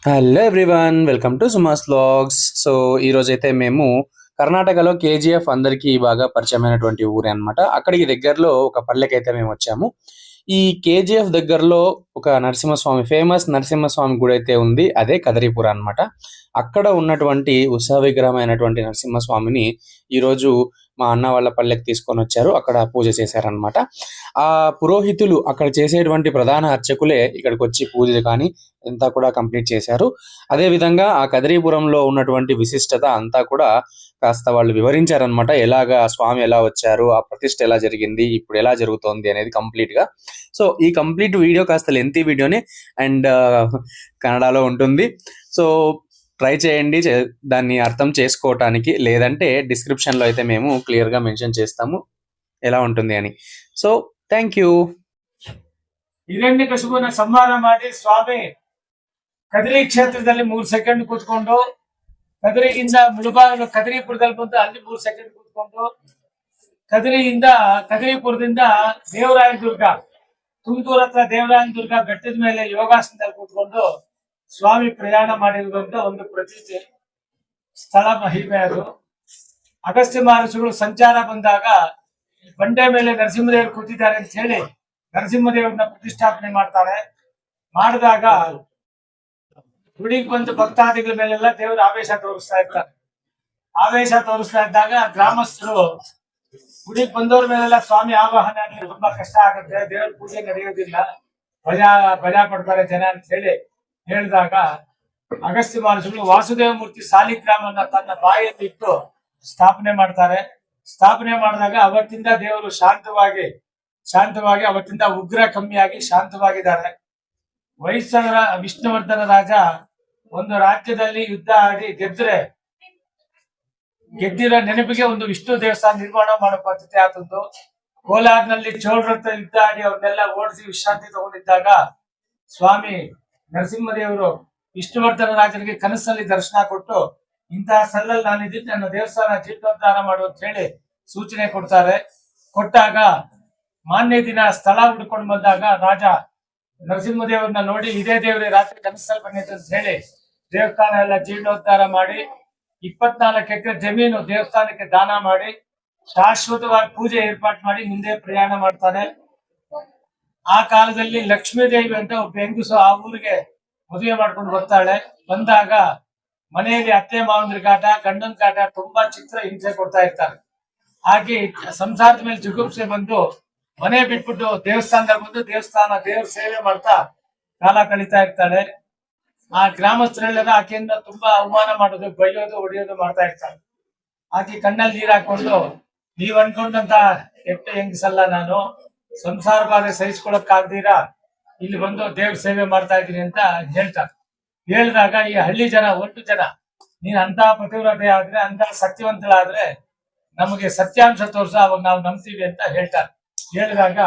Hello everyone, welcome to Suma's vlogs. So ఈ రోజైతే మేము కర్ణాటకలో కేజీఎఫ్ అందరికీ బాగా పరిచయమైనటువంటి ఊరే అన్నమాట. అక్కడికి దగ్గరలో ఒక పల్లెకైతే మేము వచ్చాము. ఈ కేజీఎఫ్ దగ్గరలో ఒక నరసింహస్వామి, ఫేమస్ నరసింహస్వామి గుడి అయితే ఉంది. అదే కదరీపుర అన్నమాట. అక్కడ ఉన్నటువంటి ఉత్సవ విగ్రహమైనటువంటి నరసింహస్వామిని ఈరోజు మా అన్న వాళ్ళ పల్లెకి తీసుకొని వచ్చారు. అక్కడ పూజ చేశారనమాట. ఆ పురోహితులు అక్కడ చేసేటువంటి ప్రధాన అర్చకులే ఇక్కడికి వచ్చి పూజ కానీ అంతా కూడా కంప్లీట్ చేశారు. అదే విధంగా ఆ కదిరీపురంలో ఉన్నటువంటి విశిష్టత అంతా కూడా కాస్త వాళ్ళు వివరించారనమాట. ఎలాగా స్వామి ఎలా వచ్చారు, ఆ ప్రతిష్ఠ ఎలా జరిగింది, ఇప్పుడు ఎలా జరుగుతోంది అనేది కంప్లీట్ గా. సో ఈ కంప్లీట్ వీడియో కాస్త లెంతీ వీడియోనే అండ్ కన్నడలో ఉంటుంది. సో ట్రై చేయండి దాన్ని అర్థం చేసుకోవటానికి. లేదంటే డిస్క్రిప్షన్ లో అయితే మేము క్లియర్ గా మెన్షన్ చేస్తాము ఎలా ఉంటుంది అని. So thank you. ಹಿರಣ್ಯಕಶಿಪುವಿನ ಸಂಹಾರ ಮಾಡಿ ಸ್ವಾಮಿ ಕದರಿ ಕ್ಷೇತ್ರದಲ್ಲಿ 3 ಸೆಕೆಂಡ್ ಕೂತ್ಕೊಂಡು, ಕದರಿಯಿಂದ ಮುಳುಬಾಗಿಲು ಕದರಿಪುರದಲ್ಲಿ ಬಂದು ಅಲ್ಲಿ 3 ಸೆಕೆಂಡ್ ಕೂತ್ಕೊಂಡು, ಕದರಿಪುರದಿಂದ ದೇವರಾಯನ ದುರ್ಗ, ತುಮಕೂರು ಹತ್ರ ದೇವರಾಯನ ದುರ್ಗ ಬೆಟ್ಟದ ಮೇಲೆ ಯೋಗಾಸನದಲ್ಲಿ ಕೂತ್ಕೊಂಡು ಸ್ವಾಮಿ ಪ್ರಯಾಣ ಮಾಡಿರುವಂತ ಒಂದು ಪ್ರತೀತಿ ಸ್ಥಳ ಮಹಿಮೆ. ಅದು ಅಗಸ್ತ್ಯ ಮಹರ್ಷಿಗಳು ಸಂಚಾರ ಬಂದಾಗ ಬಂಡೆ ಮೇಲೆ ನರಸಿಂಹದೇವರು ಕೂತಿದ್ದಾರೆ ಅಂತ ಹೇಳಿ ನರಸಿಂಹದೇವ್ರನ್ನ ಪ್ರತಿಷ್ಠಾಪನೆ ಮಾಡ್ತಾರೆ. ಮಾಡಿದಾಗ ಗುಡಿಗೆ ಬಂದು ಭಕ್ತಾದಿಗಳ ಮೇಲೆಲ್ಲ ದೇವರು ಆವೇಶ ತೋರಿಸ್ತಾ ಇರ್ತಾರೆ. ಆವೇಶ ತೋರಿಸ್ತಾ ಇದ್ದಾಗ ಗ್ರಾಮಸ್ಥರು ಗುಡಿಗೆ ಬಂದವ್ರ ಮೇಲೆಲ್ಲ ಸ್ವಾಮಿ ಆವಾಹನೆ ಅಂದ್ರೆ ತುಂಬಾ ಕಷ್ಟ ಆಗುತ್ತೆ, ದೇವ್ರ ಪೂಜೆ ನಡೆಯೋದಿಲ್ಲ, ಭಯ ಪಡ್ತಾರೆ ಜನ ಅಂತ ಹೇಳಿ ಹೇಳಿದಾಗ ಅಗಸ್ತ್ಯ ಮಹರ್ಷಿಗಳು ವಾಸುದೇವ ಮೂರ್ತಿ ಸಾಲಿಗ್ರಾಮನ್ನ ತನ್ನ ಬಾಯಲ್ಲಿ ಇಟ್ಟು ಸ್ಥಾಪನೆ ಮಾಡ್ತಾರೆ. ಸ್ಥಾಪನೆ ಮಾಡಿದಾಗ ಅವತ್ತಿಂದ ದೇವರು ಶಾಂತವಾಗಿ ಅವತ್ತಿಂದ ಉಗ್ರ ಕಮ್ಮಿಯಾಗಿ ಶಾಂತವಾಗಿದ್ದಾರೆ. ವಿಷ್ಣುವರ್ಧನ ರಾಜ ಒಂದು ರಾಜ್ಯದಲ್ಲಿ ಯುದ್ಧ ಆಡಿ ಗೆದ್ದಿರೋ ನೆನಪಿಗೆ ಒಂದು ವಿಷ್ಣು ದೇವಸ್ಥಾನ ನಿರ್ಮಾಣ ಮಾಡೋ ಪದ್ಧತಿ ಆದದ್ದು. ಕೋಲಾರ್ನಲ್ಲಿ ಚೋಳರ ಹತ್ರ ಯುದ್ಧ ಆಡಿ ಅವ್ರನ್ನೆಲ್ಲ ಓಡಿಸಿ ವಿಶ್ರಾಂತಿ ತಗೊಂಡಿದ್ದಾಗ ಸ್ವಾಮಿ ನರಸಿಂಹದೇವರು ವಿಷ್ಣುವರ್ಧನ ರಾಜನಿಗೆ ಕನಸಲ್ಲಿ ದರ್ಶನ ಕೊಟ್ಟು, ಇಂತಹ ಸ್ಥಳದಲ್ಲಿ ನಾನಿದ್ದೀನಿ, ನನ್ನ ದೇವಸ್ಥಾನ ಜೀರ್ಣೋದ್ಧಾರ ಮಾಡು ಅಂತ ಹೇಳಿ ಸೂಚನೆ ಕೊಡ್ತಾರೆ. ಕೊಟ್ಟಾಗ ಮಾನ್ಯ ದಿನ ಸ್ಥಳ ಹುಡ್ಕೊಂಡು ಬಂದಾಗ ರಾಜ ನರಸಿಂಹದೇವ್ರನ್ನ ನೋಡಿ, ಇದೇ ದೇವ್ರಿ ರಾತ್ರಿ ಕನಸಲ್ಲಿ ಬಂದಿತ್ತು ಅಂತ ಹೇಳಿ ದೇವಸ್ಥಾನ ಎಲ್ಲ ಜೀರ್ಣೋದ್ಧಾರ ಮಾಡಿ 24 ಎಕರೆ ಜಮೀನು ದೇವಸ್ಥಾನಕ್ಕೆ ದಾನ ಮಾಡಿ ಶಾಶ್ವತವಾಗಿ ಪೂಜೆ ಏರ್ಪಾಟ್ ಮಾಡಿ ಮುಂದೆ ಪ್ರಯಾಣ ಮಾಡ್ತಾನೆ. ಆ ಕಾಲದಲ್ಲಿ ಲಕ್ಷ್ಮೀದೇವಿ ಅಂತ ಒಬ್ಬ ಹೆಂಗಸು ಆ ಊರಿಗೆ ಮದುವೆ ಮಾಡ್ಕೊಂಡು ಬರ್ತಾಳೆ. ಬಂದಾಗ ಮನೆಯಲ್ಲಿ ಅತ್ತೆ ಮಾವಂದ್ರ ಕಾಟ, ಗಂಡನ ಕಾಟ, ತುಂಬಾ ಚಿತ್ರ ಹಿಂಸೆ ಕೊಡ್ತಾ ಇರ್ತಾರೆ. ಹಾಗೆ ಸಂಸಾರದ ಮೇಲೆ ಜಿಗುಪ್ಸೆ ಬಂದು ಮನೆ ಬಿಟ್ಬಿಟ್ಟು ದೇವಸ್ಥಾನದಲ್ಲಿ ಬಂದು ದೇವ್ರ ಸೇವೆ ಮಾಡ್ತಾ ಕಾಲ ಕಳೀತಾ ಇರ್ತಾಳೆ. ಆ ಗ್ರಾಮಸ್ಥರೆಲ್ಲರ ಆಕೆಯಿಂದ ತುಂಬಾ ಅವಮಾನ ಮಾಡೋದು, ಬೈಯೋದು, ಹೊಡೆಯೋದು ಮಾಡ್ತಾ ಇರ್ತಾಳೆ. ಆಕೆ ಕಣ್ಣಲ್ಲಿ ನೀರ್ ಹಾಕೊಂಡು, ನೀವ್ ಅನ್ಕೊಂಡಂತ ಕೆಟ್ಟ ಹೆಂಗಸಲ್ಲ ನಾನು, ಸಂಸಾರ ಬಾಧೆ ಸಹಿಸ್ಕೊಳಕ್ಕಾಗ್ದೀರಾ ಇಲ್ಲಿ ಬಂದು ದೇವ್ರ ಸೇವೆ ಮಾಡ್ತಾ ಇದ್ದೀನಿ ಅಂತ ಹೇಳ್ತಾರೆ. ಹೇಳಿದಾಗ ಈ ಹಳ್ಳಿ ಜನ, ಒಟ್ಟು ಜನ, ನೀನ್ ಅಂತ ಪತಿವ್ರತೆ ಆದ್ರೆ, ಅಂತ ಸತ್ಯವಂತಳಾದ್ರೆ ನಮಗೆ ಸತ್ಯಾಂಶ ತೋರಿಸ, ಅವಾಗ ನಾವು ನಂಬ್ತೀವಿ ಅಂತ ಹೇಳ್ತಾರೆ. ಹೇಳಿದಾಗ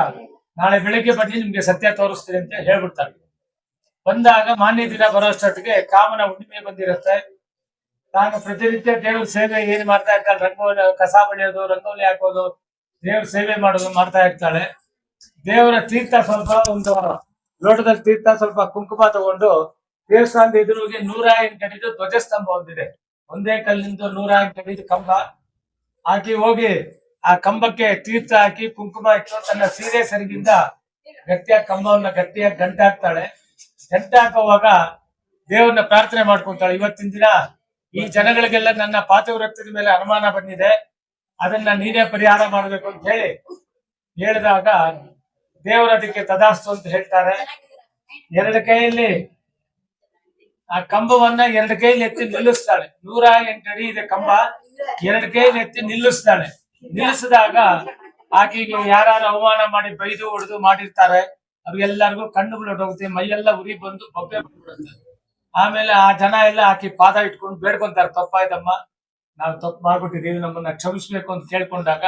ನಾಳೆ ಬೆಳಿಗ್ಗೆ ಬನ್ನಿ, ನಿಮ್ಗೆ ಸತ್ಯ ತೋರಿಸ್ತೀವಿ ಅಂತ ಹೇಳ್ಬಿಡ್ತಾರೆ. ಬಂದಾಗ ಮಾನ್ಯ ದಿನ ಬರೋಷ್ಟೊತ್ತಿಗೆ ಕಾಮನ ಹುಣ್ಣಿಮೆ ಬಂದಿರುತ್ತೆ. ನಾನು ಪ್ರತಿನಿತ್ಯ ದೇವ್ರ ಸೇವೆ ಏನ್ ಮಾಡ್ತಾ ಇರ್ತಾಳೆ, ರಂಗೋಲಿ, ಕಸ ಬಳಿಯೋದು, ರಂಗೋಲಿ ಹಾಕೋದು, ದೇವ್ರ ಸೇವೆ ಮಾಡೋದು ಮಾಡ್ತಾ ಇರ್ತಾಳೆ. ದೇವರ ತೀರ್ಥ ಸ್ವಲ್ಪ, ಒಂದು ಲೋಟದಲ್ಲಿ ತೀರ್ಥ, ಸ್ವಲ್ಪ ಕುಂಕುಮ ತಗೊಂಡು ದೇವಸ್ಥಾನದ ಎದುರಿಗೆ 108 ಅಡಿದು ಧ್ವಜಸ್ತಂಭ ಹೊಂದಿದೆ. ಒಂದೇ ಕಲ್ಲಿಂದ 108 ಅಡಿದು ಕಂಬ ಹಾಕಿ ಹೋಗಿ ಆ ಕಂಬಕ್ಕೆ ತೀರ್ಥ ಹಾಕಿ ಕುಂಕುಮ ಇಟ್ಟು ತನ್ನ ಸೀರೆ ಸರಿಗಿಂದ ಗಟ್ಟಿಯಾಗಿ ಕಂಬವನ್ನ ಗಟ್ಟಿಯಾಗಿ ಗಂಟೆ ಹಾಕ್ತಾಳೆ. ಗಂಟೆ ಹಾಕುವಾಗ ದೇವ್ರನ್ನ ಪ್ರಾರ್ಥನೆ ಮಾಡ್ಕೊಂತಾಳೆ, ಇವತ್ತಿನ ದಿನ ಈ ಜನಗಳಿಗೆಲ್ಲ ನನ್ನ ಪಾತಿವ್ರತ್ಯದ ಮೇಲೆ ಅನುಮಾನ ಬಂದಿದೆ, ಅದನ್ನ ನೀನೇ ಪರಿಹಾರ ಮಾಡ್ಬೇಕು ಅಂತ ಹೇಳಿದಾಗ ದೇವರು ಅದಕ್ಕೆ ತದಾಸ್ತು ಅಂತ ಹೇಳ್ತಾರೆ. 2 ಕೈಯಲ್ಲಿ ಆ ಕಂಬವನ್ನ 2 ಕೈಯಲ್ಲಿ ಎತ್ತಿ ನಿಲ್ಲಿಸ್ತಾಳೆ. 108 ಅಡಿ ಇದೆ ಕಂಬ, 2 ಕೈಯಲ್ಲಿ ಎತ್ತಿ ನಿಲ್ಲಿಸ್ತಾಳೆ. ನಿಲ್ಲಿಸಿದಾಗ ಆಕೆಗೆ ಯಾರು ಅವಮಾನ ಮಾಡಿ ಬೈದು ಹೊಡೆದು ಮಾಡಿರ್ತಾರೆ ಅವ್ರಿಗೆಲ್ಲರಿಗೂ ಕಣ್ಣುಗಳು ಹೊರಟೋಗುತ್ತೆ, ಮೈಯೆಲ್ಲ ಉರಿ ಬಂದು ಬೊಬ್ಬೆ ಬಂದ್ಬಿಡುತ್ತೆ. ಆಮೇಲೆ ಆ ಜನ ಎಲ್ಲ ಆಕೆ ಪಾದ ಇಟ್ಕೊಂಡು ಬೇಡ್ಕೊಂತಾರೆ, ತಪ್ಪಾಯ್ತಮ್ಮ, ನಾವು ತಪ್ಪು ಮಾಡ್ಬಿಟ್ಟಿದೀವಿ, ನಮ್ಮನ್ನ ಕ್ಷಮಿಸ್ಬೇಕು ಅಂತ ಕೇಳ್ಕೊಂಡಾಗ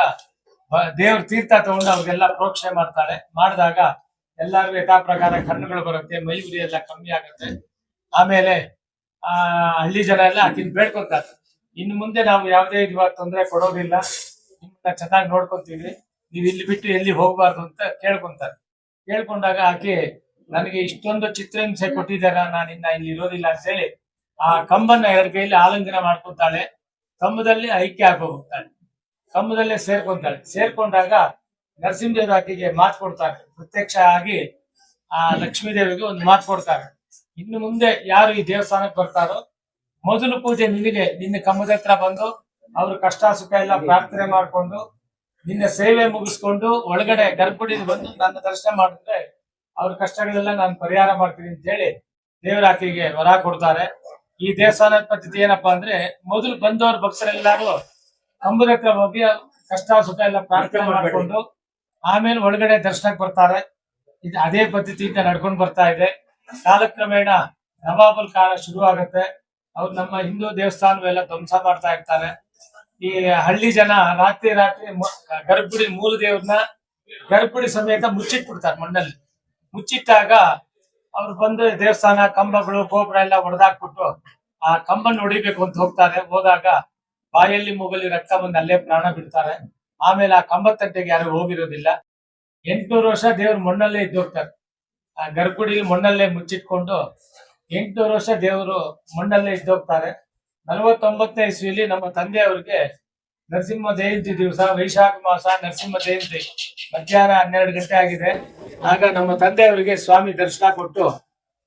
ದೇವ್ರ ತೀರ್ಥ ತಗೊಂಡು ಅವ್ರಿಗೆಲ್ಲ ಪ್ರೋಕ್ಷಣೆ ಮಾಡ್ತಾಳೆ. ಮಾಡಿದಾಗ ಎಲ್ಲರಿಗೂ ಯಥಾ ಪ್ರಕಾರ ಕಣ್ಣುಗಳು ಬರುತ್ತೆ, ಮೈ ಉರಿ ಎಲ್ಲ ಕಮ್ಮಿ ಆಗುತ್ತೆ. ಆಮೇಲೆ ಹಳ್ಳಿ ಜನ ಎಲ್ಲ ಆಕಿನ ಬೇಡ್ಕೊಂತಾರೆ, ಇನ್ನು ಮುಂದೆ ನಾವು ಯಾವುದೇ ಇವಾಗ ತೊಂದರೆ ಕೊಡೋದಿಲ್ಲ, ನಿಮ್ಮನ್ನ ಚೆನ್ನಾಗಿ ನೋಡ್ಕೊಂತೀವಿ, ನೀವು ಇಲ್ಲಿ ಬಿಟ್ಟು ಎಲ್ಲಿ ಹೋಗ್ಬಾರ್ದು ಅಂತ ಕೇಳ್ಕೊಂತಾರೆ. ಕೇಳ್ಕೊಂಡಾಗ ಆಕೆ ನನಗೆ ಇಷ್ಟೊಂದು ಚಿತ್ರಹಿಂಸೆ ಕೊಟ್ಟಿದ್ದಾರ, ನಾನು ಇನ್ನ ಇಲ್ಲಿ ಇರೋದಿಲ್ಲ ಅಂತ ಹೇಳಿ ಆ ಕಂಬನ್ನ ಎರಡು ಕೈಯಲ್ಲಿ ಆಲಿಂಗನ ಮಾಡ್ಕೊಂತಾಳೆ. ಕಂಬದಲ್ಲಿ ಐಕ್ಯ ಆಗೋಗ್ತಾಳೆ, ಕಂಬದಲ್ಲೇ ಸೇರ್ಕೊಂಡಾಗ ನರಸಿಂಹದೇವರು ಆಕೆಗೆ ಮಾತು ಕೊಡ್ತಾರೆ. ಪ್ರತ್ಯಕ್ಷ ಆಗಿ ಆ ಲಕ್ಷ್ಮೀ ದೇವಿಗೆ ಒಂದು ಮಾತು ಕೊಡ್ತಾರೆ. ಇನ್ನು ಮುಂದೆ ಯಾರು ಈ ದೇವಸ್ಥಾನಕ್ಕೆ ಬರ್ತಾರೋ ಮೊದಲು ಪೂಜೆ ನಿನಗೆ, ನಿನ್ನ ಕಂಬದ ಹತ್ರ ಬಂದು ಅವ್ರ ಕಷ್ಟ ಸುಖ ಎಲ್ಲ ಪ್ರಾರ್ಥನೆ ಮಾಡ್ಕೊಂಡು ನಿನ್ನ ಸೇವೆ ಮುಗಿಸ್ಕೊಂಡು ಒಳಗಡೆ ಗರ್ಭಗುಡಿಗೆ ಬಂದು ನನ್ನ ದರ್ಶನ ಮಾಡಿದ್ರೆ ಅವ್ರ ಕಷ್ಟಗಳೆಲ್ಲ ನಾನು ಪರಿಹಾರ ಮಾಡ್ತೀನಿ ಅಂತ ಹೇಳಿ ದೇವರ ಆಕೆಗೆ ವರ ಕೊಡ್ತಾರೆ. ಈ ದೇವಸ್ಥಾನದ ಪದ್ಧತಿ ಏನಪ್ಪಾ ಅಂದ್ರೆ, ಮೊದಲು ಬಂದವ್ರ ಭಕ್ತರೆಲ್ಲರೂ ಕಂಬದ ಹತ್ರ ಹೋಗಿ ಕಷ್ಟ ಸುಖ ಎಲ್ಲ ಪ್ರಾರ್ಥನೆ ಮಾಡ್ಕೊಂಡು ಆಮೇಲೆ ಒಳಗಡೆ ದರ್ಶನಕ್ಕೆ ಬರ್ತಾರೆ. ಇದು ಅದೇ ಪದ್ಧತಿಯಿಂದ ನಡ್ಕೊಂಡು ಬರ್ತಾ ಇದೆ. ಕಾಲಕ್ರಮೇಣ ನವಾಬಲ್ ಕಾಲ ಶುರು ಆಗುತ್ತೆ. ಅವ್ರು ನಮ್ಮ ಹಿಂದೂ ದೇವಸ್ಥಾನವೆಲ್ಲ ಧ್ವಂಸ ಮಾಡ್ತಾ ಇರ್ತಾರೆ. ಈ ಹಳ್ಳಿ ಜನ ರಾತ್ರಿ ಗರ್ಭಗುಡಿ ಮೂಲ ದೇವ್ರನ್ನ ಗರ್ಭಗುಡಿ ಸಮೇತ ಮುಚ್ಚಿಟ್ಬಿಡ್ತಾರೆ ಮಣ್ಣಲ್ಲಿ. ಮುಚ್ಚಿಟ್ಟಾಗ ಅವ್ರು ಬಂದು ದೇವಸ್ಥಾನ ಕಂಬಗಳು ಗೋಪುರ ಎಲ್ಲ ಹೊಡೆದಾಕ್ಬಿಟ್ಟು ಆ ಕಂಬನ್ ಹೊಡಿಬೇಕು ಅಂತ ಹೋದಾಗ ಬಾಯಲ್ಲಿ ಮೂಗಲ್ಲಿ ರಕ್ತ ಬಂದು ಅಲ್ಲೇ ಪ್ರಾಣ ಬಿಡ್ತಾರೆ. ಆಮೇಲೆ ಆ ಕಂಬದ ತಂಟೆಗೆ ಯಾರು ಹೋಗಿರೋದಿಲ್ಲ. 800 ವರ್ಷ ದೇವ್ರು ಮಣ್ಣಲ್ಲೇ ಇದ್ದೋಗ್ತಾರೆ. ಆ ಗರ್ಭಗುಡಿಲಿ ಮಣ್ಣಲ್ಲೇ ಮುಚ್ಚಿಟ್ಕೊಂಡು 800 ವರ್ಷ ದೇವರು ಮಣ್ಣಲ್ಲೇ ಇದ್ದೋಗ್ತಾರೆ. 49ನೇ ಇಸ್ವಿಲಿ ನಮ್ಮ ತಂದೆಯವ್ರಿಗೆ ನರಸಿಂಹ ಜಯಂತಿ ದಿವಸ, ವೈಶಾಖ ಮಾಸ ನರಸಿಂಹ ಜಯಂತಿ, ಮಧ್ಯಾಹ್ನ 12 ಗಂಟೆ ಆಗಿದೆ. ಆಗ ನಮ್ಮ ತಂದೆಯವರಿಗೆ ಸ್ವಾಮಿ ದರ್ಶನ ಕೊಟ್ಟು,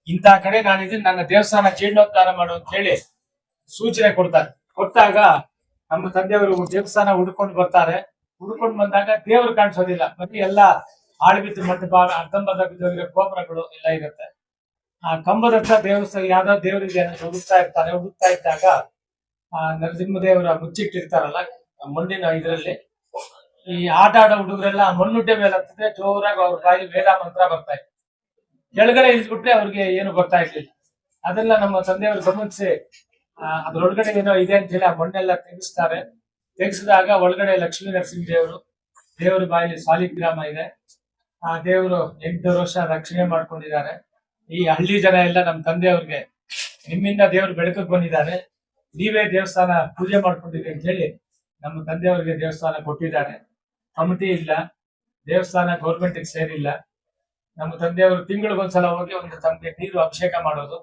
ಇಂಥ ಕಡೆ ನಾನಿದ್ದೀನಿ, ನನ್ನ ದೇವಸ್ಥಾನ ಜೀರ್ಣೋದ್ಧಾರ ಮಾಡು ಅಂತ ಹೇಳಿ ಸೂಚನೆ ಕೊಟ್ಟಾಗ ನಮ್ಮ ತಂದೆಯವರು ದೇವಸ್ಥಾನ ಹುಡ್ಕೊಂಡು ಬರ್ತಾರೆ. ಹುಡ್ಕೊಂಡು ಬಂದಾಗ ದೇವರು ಕಾಣಿಸೋದಿಲ್ಲ, ಬರೀ ಎಲ್ಲ ಆಳ್ಬಿದ್ದು ಮಂಟಪ, ಅರ್ಧಂಬರ್ಧ ಬಿದ್ದೋಗಿರೋ ಗೋಪುರಗಳು ಎಲ್ಲ ಇರುತ್ತೆ. ಆ ಕಂಬದ ಹತ್ರ ದೇವಸ್ಥಾನ ಯಾವ್ದೋ ದೇವರಿಗೆ ಹುಡುಕ್ತಾ ಇದ್ದಾಗ ಆ ನರಸಿಂಹದೇವರ ಮುಚ್ಚಿಟ್ಟಿರ್ತಾರಲ್ಲ ಮಣ್ಣಿನ ಇದರಲ್ಲಿ, ಈ ಆಟ ಆಡೋ ಹುಡುಗರೆಲ್ಲ ಮಣ್ಣುಡ್ಡೆ ಮೇಲೆ ಹತ್ತಿದ್ರೆ ಜೋರಾಗಿ ಅವ್ರ ಬಾಯಿ ವೇದ ಮಂತ್ರ ಬರ್ತಾ ಇತ್ತು. ಕೆಳಗಡೆ ಇಳಿದ್ಬಿಟ್ರೆ ಅವ್ರಿಗೆ ಏನು ಬರ್ತಾ ಇರ್ಲಿಲ್ಲ. ಅದೆಲ್ಲ ನಮ್ಮ ತಂದೆಯವರು ಗಮನಿಸಿ ಅದ್ರೊಳಗಡೆ ಏನೋ ಇದೆ ಅಂತ ಹೇಳಿ ಆ ಮಣ್ಣೆಲ್ಲ ತೆಗೆಸಿದಾಗ ಒಳಗಡೆ ಲಕ್ಷ್ಮೀ ನರಸಿಂಹ ದೇವರು ಬಾಯಲ್ಲಿ ಸಾಲಿಗ್ರಾಮ ಇದೆ. ಆ ದೇವರು 800 ವರ್ಷ ರಕ್ಷಣೆ ಮಾಡ್ಕೊಂಡಿದ್ದಾರೆ. ಈ ಹಳ್ಳಿ ಜನ ಎಲ್ಲ ನಮ್ಮ ತಂದೆಯವ್ರಿಗೆ, ನಿಮ್ಮಿಂದ ದೇವರು ಬೆಳಕಕ್ಕೆ ಬಂದಿದ್ದಾರೆ, ನೀವೇ ದೇವಸ್ಥಾನ ಪೂಜೆ ಮಾಡ್ಕೊಂಡಿರಿ ಅಂತ ಹೇಳಿ ನಮ್ಮ ತಂದೆಯವರಿಗೆ ದೇವಸ್ಥಾನ ಕೊಟ್ಟಿದ್ದಾರೆ. ಕಮಿಟಿ ಇಲ್ಲ, ದೇವಸ್ಥಾನ ಗೌರ್ಮೆಂಟ್ಗೆ ಸೇರಿಲ್ಲ. ನಮ್ಮ ತಂದೆಯವರು ತಿಂಗಳಿಗೊಂದ್ಸಲ ಹೋಗಿ ಒಂದು ತಮಗೆ ನೀರು ಅಭಿಷೇಕ ಮಾಡೋದು,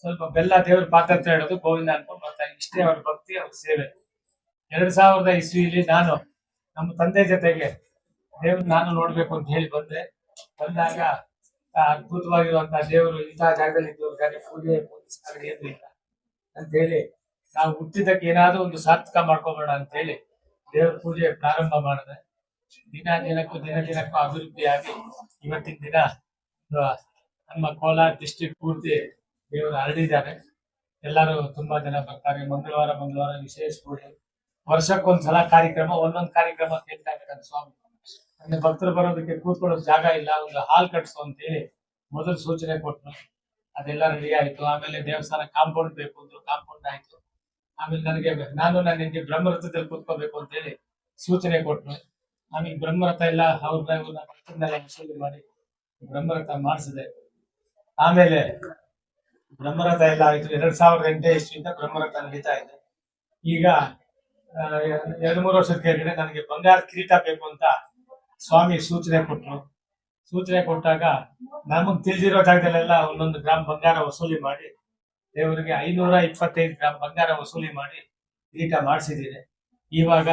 ಸ್ವಲ್ಪ ಬೆಲ್ಲ ದೇವ್ರ ಪಾತ್ರ ಇಡೋದು, ಗೋವಿಂದ ಅನ್ಕೊಂಡು ಬರ್ತಾರೆ. ಇಷ್ಟೇ ಅವ್ರ ಭಕ್ತಿ, ಅವ್ರ ಸೇವೆ. 2000 ಇಸ್ವಿಲಿ ನಾನು ನಮ್ಮ ತಂದೆ ಜೊತೆಗೆ ನಾನು ನೋಡ್ಬೇಕು ಅಂತ ಹೇಳಿ ಬಂದಾಗ ಅದ್ಭುತವಾಗಿರುವಂತಹ ದೇವರು ಇಂತಹ ಜಾಗದಲ್ಲಿ ಇದ್ದವ್ರಿಗೆ ಪೂಜೆ ಪುನಸ್ಕಾರ ಏನು ಇಲ್ಲ ಅಂತ ಹೇಳಿ, ನಾವು ಹುಟ್ಟಿದ್ದಕ್ಕೆ ಏನಾದ್ರೂ ಒಂದು ಸಾರ್ಥಕ ಮಾಡ್ಕೋಬೇಡ ಅಂತ ಹೇಳಿ ದೇವ್ರ ಪೂಜೆ ಪ್ರಾರಂಭ ಮಾಡಿದೆ. ದಿನಕ್ಕೂ ಅಭಿವೃದ್ಧಿಯಾಗಿ ಇವತ್ತಿನ ದಿನ ನಮ್ಮ ಕೋಲಾರ ಡಿಸ್ಟ್ರಿಕ್ಟ್ ಪೂರ್ತಿ ದೇವರು ಹರಡಿದ್ದಾರೆ. ಎಲ್ಲರೂ ತುಂಬಾ ಜನ ಬರ್ತಾರೆ. ಮಂಗಳವಾರ ವಿಶೇಷ ಪೂಜೆ, ವರ್ಷಕ್ಕೊಂದ್ಸಲ ಕಾರ್ಯಕ್ರಮ, ಒಂದೊಂದು ಕಾರ್ಯಕ್ರಮ ಕೇಳ್ತಾ ಇರ್ತಾರೆ ಸ್ವಾಮಿ. ಅಂದ್ರೆ ಭಕ್ತರು ಬರೋದಕ್ಕೆ ಕೂತ್ಕೊಳ್ಳೋ ಜಾಗ ಇಲ್ಲ, ಒಂದು ಹಾಲ್ ಕಟ್ಸು ಅಂತ ಹೇಳಿ ಮೊದಲು ಸೂಚನೆ ಕೊಟ್ರು. ಅದೆಲ್ಲ ರೆಡಿ ಆಯ್ತು. ಆಮೇಲೆ ದೇವಸ್ಥಾನ ಕಾಂಪೌಂಡ್ ಬೇಕು ಅಂದ್ರು, ಕಾಂಪೌಂಡ್ ಆಯ್ತು. ಆಮೇಲೆ ನಾನು ನನ್ನ ಹೆಂಡತಿ ಬ್ರಹ್ಮರಥದಲ್ಲಿ ಕೂತ್ಕೋಬೇಕು ಅಂತ ಹೇಳಿ ಸೂಚನೆ ಕೊಟ್ರು. ಆಮೇಲೆ ಬ್ರಹ್ಮರಥ ಎಲ್ಲ ಅವ್ರನ್ನೆಲ್ಲ ವಸೂಲಿ ಮಾಡಿ ಬ್ರಹ್ಮರಥ ಮಾಡಿಸಿದೆ. ಆಮೇಲೆ ಬ್ರಹ್ಮರಥ ಎಲ್ಲ ಆಯ್ತು. 2008 ಇಸ್ವಿಯಿಂದ ಬ್ರಹ್ಮರಥ ನಡೀತಾ ಇದೆ. ಈಗ 2-3 ವರ್ಷದ ಕೆಳಗಡೆ ನನಗೆ ಬಂಗಾರ ಕಿರೀಟ ಬೇಕು ಅಂತ ಸ್ವಾಮಿ ಸೂಚನೆ ಕೊಟ್ರು. ಸೂಚನೆ ಕೊಟ್ಟಾಗ ನಮಗ್ ತಿಳಿದಿರೋ ಜಾಗದಲ್ಲೆಲ್ಲ ಒಂದೊಂದು ಗ್ರಾಮ್ ಬಂಗಾರ ವಸೂಲಿ ಮಾಡಿ ದೇವರಿಗೆ 525 ಗ್ರಾಮ್ ಬಂಗಾರ ವಸೂಲಿ ಮಾಡಿ ಕಿರೀಟ ಮಾಡಿಸಿದ್ದೀನಿ. ಇವಾಗ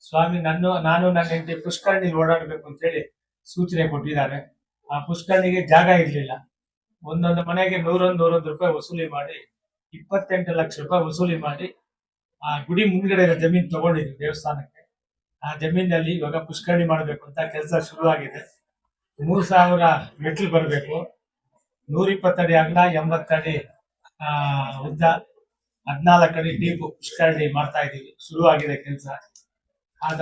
ಸ್ವಾಮಿ ನಾನು ನನ್ನ ಹೆಂಡತಿ ಪುಷ್ಕರಣಿ ಓಡಾಡ್ಬೇಕು ಅಂತ ಹೇಳಿ ಸೂಚನೆ ಕೊಟ್ಟಿದ್ದಾರೆ. ಆ ಪುಷ್ಕರಣಿಗೆ ಜಾಗ ಇರ್ಲಿಲ್ಲ. ಒಂದೊಂದು ಮನೆಗೆ 100 ರೂಪಾಯಿ ವಸೂಲಿ ಮಾಡಿ 28 ಲಕ್ಷ ರೂಪಾಯಿ ವಸೂಲಿ ಮಾಡಿ ಆ ಗುಡಿ ಮುಂದ್ಗಡೆ ಇರೋ ಜಮೀನ್ ತಗೊಂಡಿದ್ವಿ ದೇವಸ್ಥಾನಕ್ಕೆ. ಆ ಜಮೀನಲ್ಲಿ ಇವಾಗ ಪುಷ್ಕರಣಿ ಮಾಡ್ಬೇಕು ಅಂತ ಕೆಲಸ ಶುರುವಾಗಿದೆ. 3000 ಮೆಟ್ಲು ಬರಬೇಕು, 120 ಅಡಿ ಅಗಲ, 80 ಅಡಿ ಉದ್ದ, 14 ಅಡಿ ಡೀಪ್ ಪುಷ್ಕರಣಿ ಮಾಡ್ತಾ ಇದೀವಿ. ಶುರುವಾಗಿದೆ ಕೆಲಸ. ಆಗ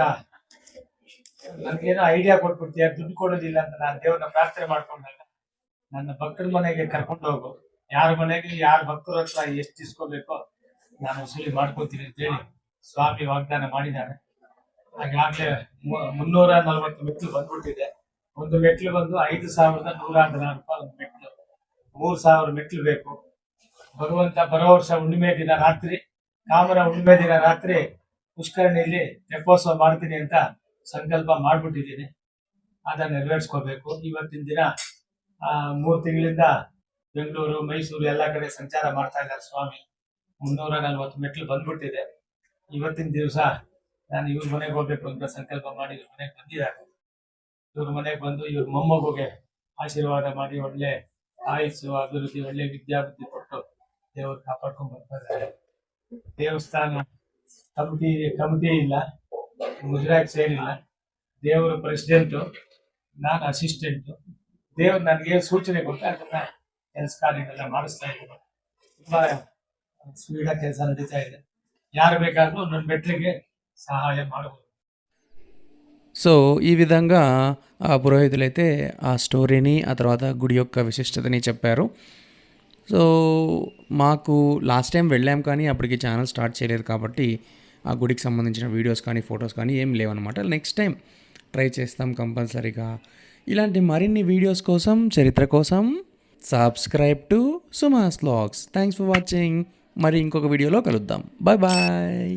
ನನ್ಗೇನೋ ಐಡಿಯಾ ಕೊಟ್ಬಿಡ್ತೀಯ, ದುಡ್ಡು ಕೊಡೋದಿಲ್ಲ ಅಂತ ನಾನು ದೇವ್ರನ್ನ ಪ್ರಾರ್ಥನೆ ಮಾಡ್ಕೊಂಡಾಗ, ನನ್ನ ಭಕ್ತರ ಮನೆಗೆ ಕರ್ಕೊಂಡು ಹೋಗು, ಯಾರ ಮನೆಗೆ ಯಾರ ಭಕ್ತರ ಹತ್ರ ಎಷ್ಟು ಇಸ್ಕೋಬೇಕೋ ನಾನು ವಸೂಲಿ ಮಾಡ್ಕೋತೀನಿ ಅಂತ ಹೇಳಿ ಸ್ವಾಮಿ ವಾಗ್ದಾನ ಮಾಡಿದ್ದಾರೆ. ಹಾಗಾಗ್ಲೇ 340 ಮೆಟ್ಲು ಬಂದ್ಬಿಟ್ಟಿದೆ. ಒಂದು ಮೆಟ್ಲು ಬಂದು 5116 ರೂಪಾಯಿ ಒಂದು ಮೆಟ್ಲು. 3000 ಮೆಟ್ಲು ಬೇಕು. ಬರೋ ವರ್ಷ ಹುಣ್ಣಿಮೆ ದಿನ ರಾತ್ರಿ, ಕಾಮನ ಹುಣ್ಣಿಮೆ ದಿನ ರಾತ್ರಿ ಪುಷ್ಕರಣಿಯಲ್ಲಿ ತೆಪ್ಪೋತ್ಸವ ಮಾಡ್ತೀನಿ ಅಂತ ಸಂಕಲ್ಪ ಮಾಡ್ಬಿಟ್ಟಿದ್ದೀನಿ. ಅದನ್ನ ನೆರವೇರಿಸ್ಕೋಬೇಕು. ಇವತ್ತಿನ ದಿನ 3 ತಿಂಗಳಿಂದ ಬೆಂಗಳೂರು, ಮೈಸೂರು ಎಲ್ಲ ಕಡೆ ಸಂಚಾರ ಮಾಡ್ತಾ ಇದ್ದಾರೆ ಸ್ವಾಮಿ. 340 ಮೆಟ್ಲು ಬಂದ್ಬಿಟ್ಟಿದೆ. ಇವತ್ತಿನ ದಿವಸ ನಾನು ಇವ್ರ ಮನೆಗೆ ಹೋಗ್ಬೇಕು ಅಂತ ಸಂಕಲ್ಪ ಮಾಡಿ ಇವ್ರ ಮನೆಗೆ ಬಂದಿದ್ದಾರೆ. ಇವ್ರ ಮನೆಗೆ ಬಂದು ಇವ್ರ ಮೊಮ್ಮಗುಗೆ ಆಶೀರ್ವಾದ ಮಾಡಿ ಒಳ್ಳೆ ಆಯುಸ್ಸು, ಅಭಿವೃದ್ಧಿ, ಒಳ್ಳೆ ವಿದ್ಯಾಬುದ್ಧಿ ಕೊಟ್ಟು ದೇವರು ಕಾಪಾಡ್ಕೊಂಡ್ ಬರ್ತಾ ಇದ್ದಾರೆ. ದೇವಸ್ಥಾನ ಕಮಿಟಿ ಇಲ್ಲ, ಮುಜರಾಯಿ ಸೇರಿಲ್ಲ. ದೇವರ ಪ್ರೆಸಿಡೆಂಟು, ನಾನು ಅಸಿಸ್ಟೆಂಟು. ದೇವ್ರು ನನಗೆ ಸೂಚನೆ ಕೊಟ್ಟು ಅದನ್ನ ಕೆಲಸ ಕಾರ್ಯಗಳೆಲ್ಲ ಮಾಡಿಸ್ತಾ ಇದ್ದಾರೆ. ತುಂಬಾ ಸ್ಪೀಡಾಗಿ ಕೆಲಸ ನಡೀತಾ ಇದೆ. ಯಾರು ಬೇಕಾದ್ರೂ ನನ್ನ ಮೆಟ್ಲಿಗೆ సహాయం ಮಾಡಬಹುದು. సో ఈ విధంగా ఆ పురోహితులైతే ఆ స్టోరీని, ఆ తర్వాత గుడి యొక్క విశిష్టతని చెప్పారు. సో మాకు లాస్ట్ టైం వెళ్ళాం కానీ అప్పటికి ఛానల్ స్టార్ట్ చేయలేదు కాబట్టి ఆ గుడికి సంబంధించిన వీడియోస్ కానీ ఫొటోస్ కానీ ఏం లేవన్నమాట. నెక్స్ట్ టైం ట్రై చేస్తాం కంపల్సరీగా. ఇలాంటి మరిన్ని వీడియోస్ కోసం, చరిత్ర కోసం subscribe to Suma's vlogs. Thanks for watching. మరి ఇంకొక వీడియోలో కలుద్దాం. Bye bye.